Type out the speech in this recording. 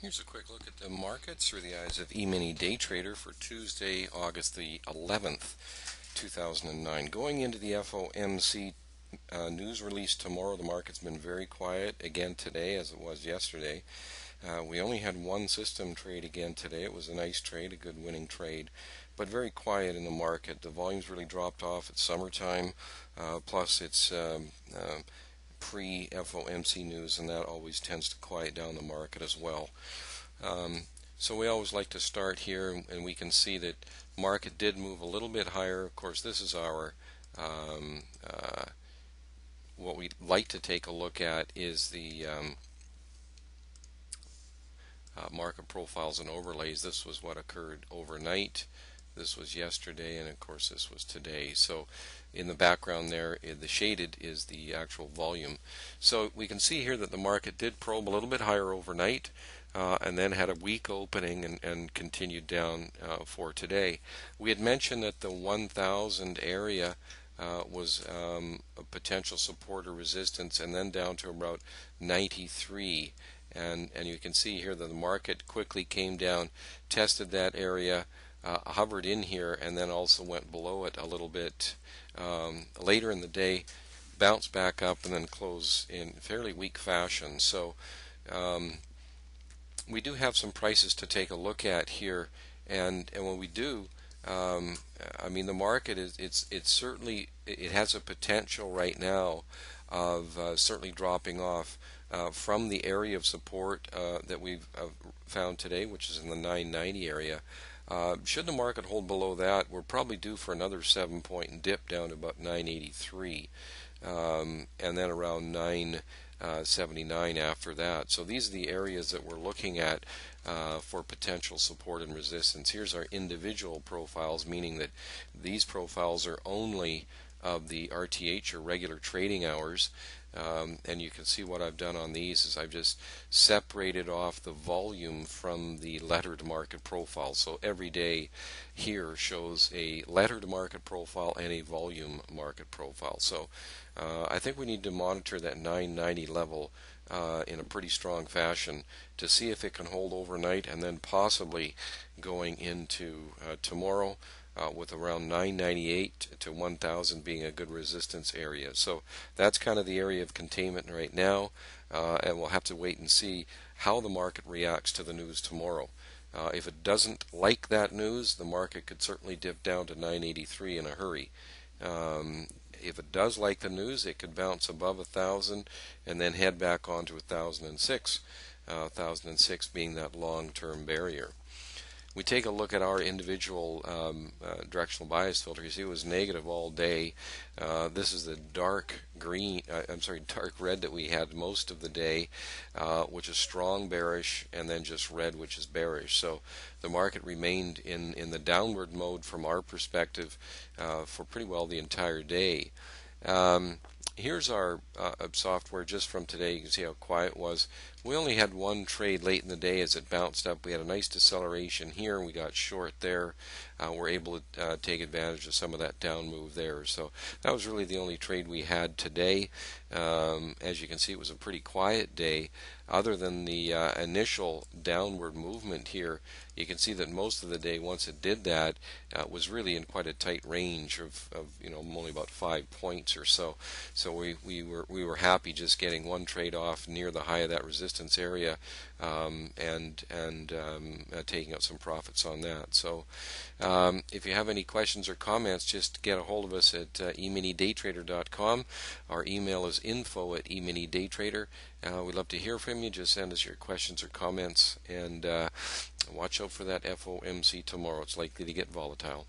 Here's a quick look at the markets through the eyes of eMIiniDayTrader for Tuesday, August the 11th, 2009. Going into the FOMC news release tomorrow, the market's been very quiet again today as it was yesterday. We only had one system trade again today. It was a nice trade, a good winning trade, but very quiet in the market. The volume's really dropped off. It's summertime, plus it's pre-FOMC news, and that always tends to quiet down the market as well. So we always like to start here, and we can see that market did move a little bit higher. Of course, this is our what we'd like to take a look at is the market profiles and overlays. This was what occurred overnight. This was yesterday, and of course this was today. So in the background there, the shaded is the actual volume. So we can see here that the market did probe a little bit higher overnight, and then had a weak opening and continued down for today. We had mentioned that the 1000 area was a potential support or resistance, and then down to about 93. And you can see here that the market quickly came down, tested that area, hovered in here, and then also went below it a little bit later in the day, bounced back up, and then closed in fairly weak fashion. So we do have some prices to take a look at here, and when we do, I mean, the market it's certainly, it has a potential right now of certainly dropping off from the area of support that we've found today, which is in the 990 area. Should the market hold below that, we're probably due for another 7-point dip down to about 983, and then around 979 after that. So these are the areas that we're looking at for potential support and resistance. Here's our individual profiles, meaning that these profiles are only of the RTH or regular trading hours. And you can see what I've done on these is I've just separated off the volume from the lettered market profile. So every day here shows a lettered market profile and a volume market profile. So I think we need to monitor that 990 level in a pretty strong fashion to see if it can hold overnight, and then possibly going into tomorrow with around 998 to 1000 being a good resistance area. So that's kind of the area of containment right now, and we'll have to wait and see how the market reacts to the news tomorrow. If it doesn't like that news, the market could certainly dip down to 983 in a hurry. If it does like the news, it could bounce above 1000 and then head back on to 1006, 1006 being that long-term barrier. We take a look at our individual directional bias filter. You see it was negative all day. This is the dark green, dark red that we had most of the day, which is strong bearish, and then just red, which is bearish. So the market remained in the downward mode from our perspective for pretty well the entire day. Here's our software just from today. You can see how quiet it was. We only had one trade late in the day as it bounced up. We had a nice deceleration here, and we got short there. We're able to take advantage of some of that down move there. So that was really the only trade we had today. As you can see, it was a pretty quiet day. Other than the initial downward movement here, you can see that most of the day, once it did that, was really in quite a tight range of only about 5 points or so. So we were happy just getting one trade off near the high of that resistance area, and taking out some profits on that. So if you have any questions or comments, just get a hold of us at eMIiniDayTrader.com. Our email is info@eMIiniDayTrader. We'd love to hear from you. Just send us your questions or comments, and watch out for that FOMC tomorrow. It's likely to get volatile.